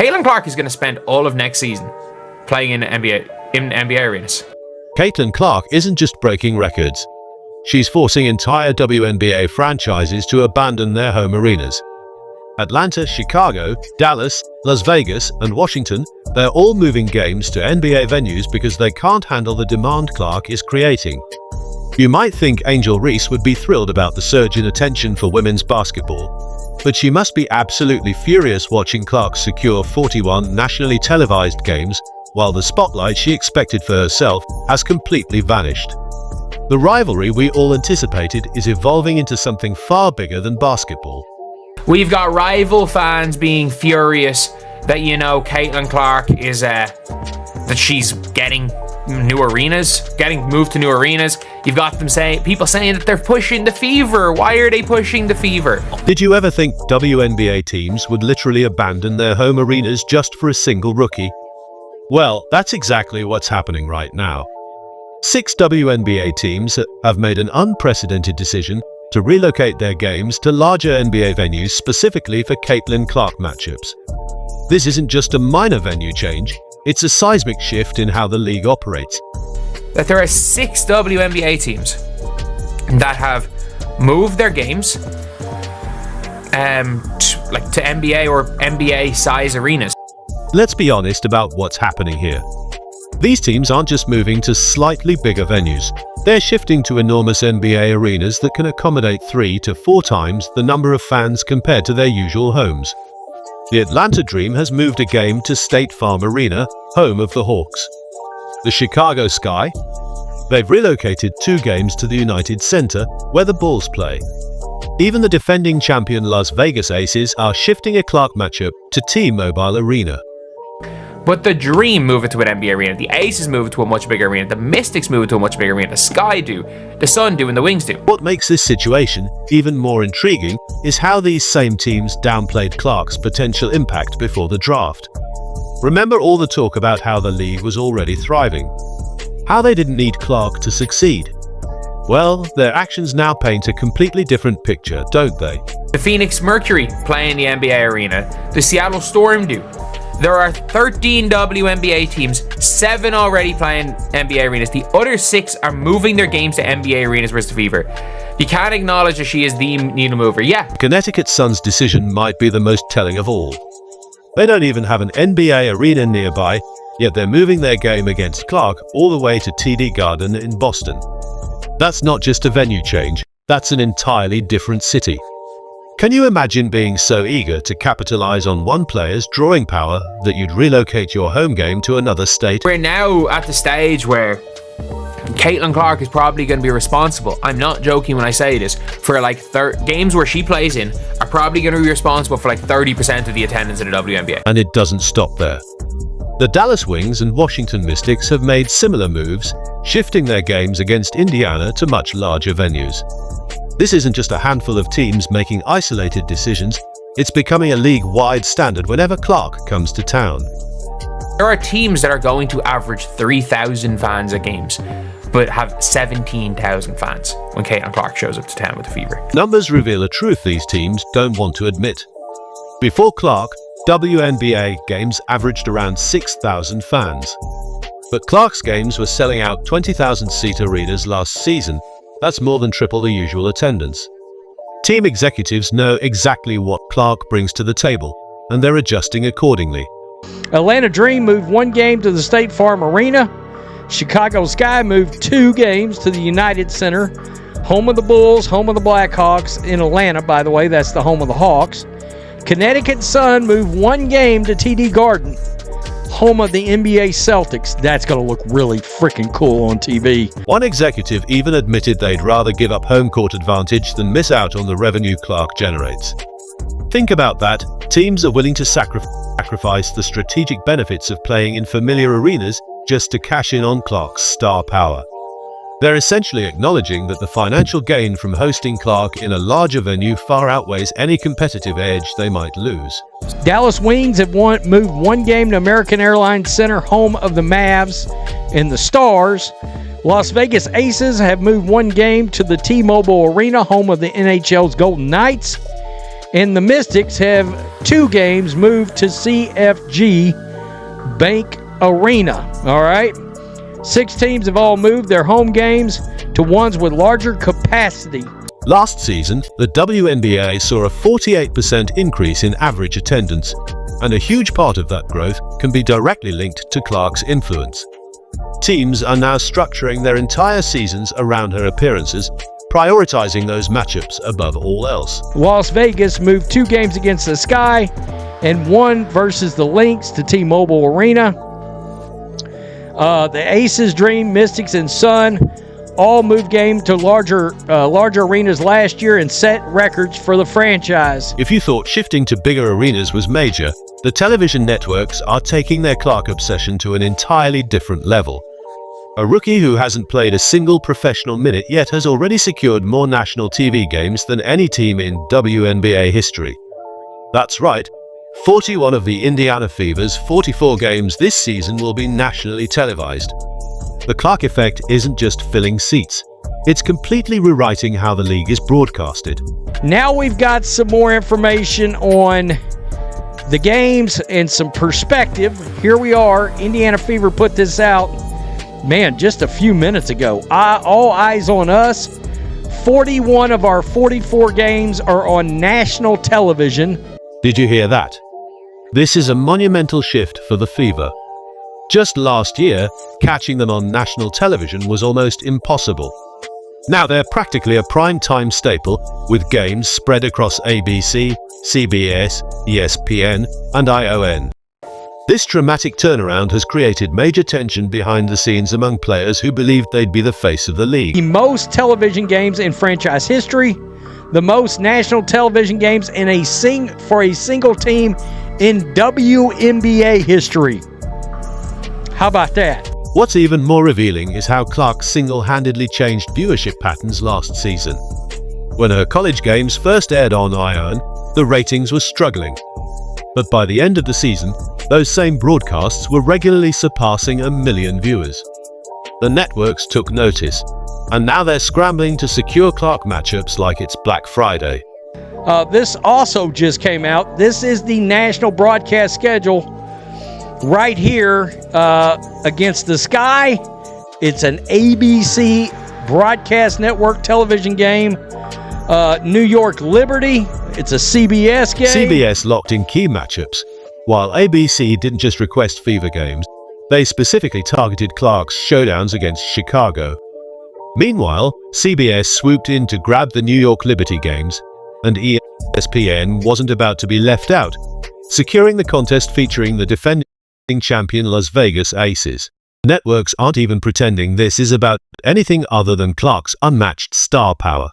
Caitlin Clark is going to spend all of next season playing in NBA arenas. Caitlin Clark isn't just breaking records. She's forcing entire WNBA franchises to abandon their home arenas. Atlanta, Chicago, Dallas, Las Vegas, and Washington, they're all moving games to NBA venues because they can't handle the demand Clark is creating. You might think Angel Reese would be thrilled about the surge in attention for women's basketball, but she must be absolutely furious watching Clark secure 41 nationally televised games, while the spotlight she expected for herself has completely vanished. The rivalry we all anticipated is evolving into something far bigger than basketball. We've got rival fans being furious that, you know, Caitlin Clark is that she's getting new arenas, getting moved to new arenas. You've got people saying that they're pushing the fever. Why are they pushing the fever? Did you ever think WNBA teams would literally abandon their home arenas just for a single rookie? Well, that's exactly what's happening right now. 6 WNBA teams have made an unprecedented decision to relocate their games to larger NBA venues specifically for Caitlin Clark matchups. This isn't just a minor venue change, it's a seismic shift in how the league operates. That there are 6 WNBA teams that have moved their games to NBA or NBA size arenas. Let's be honest about what's happening here. These teams aren't just moving to slightly bigger venues. They're shifting to enormous NBA arenas that can accommodate 3 to 4 times the number of fans compared to their usual homes. The Atlanta Dream has moved a game to State Farm Arena, home of the Hawks. The Chicago Sky, they've relocated 2 games to the United Center, where the Bulls play. Even the defending champion Las Vegas Aces are shifting a Clark matchup to T-Mobile Arena. But the Dream move it to an NBA arena, the Aces move it to a much bigger arena, the Mystics move it to a much bigger arena, the Sky do, the Sun do, and the Wings do. What makes this situation even more intriguing is how these same teams downplayed Clark's potential impact before the draft. Remember all the talk about how the league was already thriving, how they didn't need Clark to succeed. Well, their actions now paint a completely different picture, don't they? The Phoenix Mercury play in the NBA arena, the Seattle Storm do. There are 13 WNBA teams, 7 already playing NBA arenas. The other 6 are moving their games to NBA arenas versus the Fever. You can't acknowledge that she is the needle mover. Yeah. Connecticut Sun's decision might be the most telling of all. They don't even have an NBA arena nearby, yet they're moving their game against Clark all the way to TD Garden in Boston. That's not just a venue change, that's an entirely different city. Can you imagine being so eager to capitalize on one player's drawing power that you'd relocate your home game to another state? We're now at the stage where Caitlin Clark is probably going to be responsible, I'm not joking when I say this, for like games where she plays in are probably going to be responsible for like 30% of the attendance in the WNBA. And it doesn't stop there. The Dallas Wings and Washington Mystics have made similar moves, shifting their games against Indiana to much larger venues. This isn't just a handful of teams making isolated decisions, it's becoming a league-wide standard whenever Clark comes to town. There are teams that are going to average 3,000 fans at games, but have 17,000 fans when Caitlin Clark shows up to town with the Fever. Numbers reveal a truth these teams don't want to admit. Before Clark, WNBA games averaged around 6,000 fans. But Clark's games were selling out 20,000-seat arenas last season. That's more than triple the usual attendance. Team executives know exactly what Clark brings to the table, and they're adjusting accordingly. Atlanta Dream moved 1 game to the State Farm Arena. Chicago Sky moved 2 games to the United Center, home of the Bulls, home of the Blackhawks. In Atlanta, by the way, that's the home of the Hawks. Connecticut Sun moved 1 game to TD Garden, home of the NBA Celtics. That's going to look really freaking cool on TV. One executive even admitted they'd rather give up home court advantage than miss out on the revenue Clark generates. Think about that. Teams are willing to sacrifice the strategic benefits of playing in familiar arenas just to cash in on Clark's star power. They're essentially acknowledging that the financial gain from hosting Clark in a larger venue far outweighs any competitive edge they might lose. Dallas Wings have moved 1 game to American Airlines Center, home of the Mavs and the Stars. Las Vegas Aces have moved 1 game to the T-Mobile Arena, home of the NHL's Golden Knights. And the Mystics have 2 games moved to CFG Bank Arena. All right. 6 teams have all moved their home games to ones with larger capacity. Last season, the WNBA saw a 48% increase in average attendance, and a huge part of that growth can be directly linked to Clark's influence. Teams are now structuring their entire seasons around her appearances, prioritizing those matchups above all else. Las Vegas moved 2 games against the Sky and 1 versus the Lynx to T-Mobile Arena. The Aces, Dream, Mystics, and Sun all moved game to larger arenas last year and set records for the franchise. If you thought shifting to bigger arenas was major, the television networks are taking their Clark obsession to an entirely different level. A rookie who hasn't played a single professional minute yet has already secured more national TV games than any team in WNBA history. That's right, 41 of the Indiana Fever's 44 games this season will be nationally televised. The Clark effect isn't just filling seats, it's completely rewriting how the league is broadcasted. Now we've got some more information on the games and some perspective. Here we are. Indiana Fever put this out, man, just a few minutes ago. All eyes on us. 41 of our 44 games are on national television. Did you hear that? This is a monumental shift for the Fever. Just last year, catching them on national television was almost impossible. Now they're practically a prime-time staple, with games spread across ABC, CBS, ESPN, and ION. This dramatic turnaround has created major tension behind the scenes among players who believed they'd be the face of the league. The most television games in franchise history, the most national television games for a single team in WNBA history. How about that? What's even more revealing is how Clark single-handedly changed viewership patterns last season. When her college games first aired on ION, the ratings were struggling. But by the end of the season, those same broadcasts were regularly surpassing 1 million viewers. The networks took notice, and now they're scrambling to secure Clark matchups like it's Black Friday. This also just came out. This is the national broadcast schedule right here against the Sky. It's an ABC Broadcast Network television game. New York Liberty, it's a CBS game. CBS locked in key matchups, while ABC didn't just request Fever games, they specifically targeted Clark's showdowns against Chicago. Meanwhile, CBS swooped in to grab the New York Liberty games, and ESPN wasn't about to be left out, securing the contest featuring the defending champion Las Vegas Aces. Networks aren't even pretending this is about anything other than Clark's unmatched star power.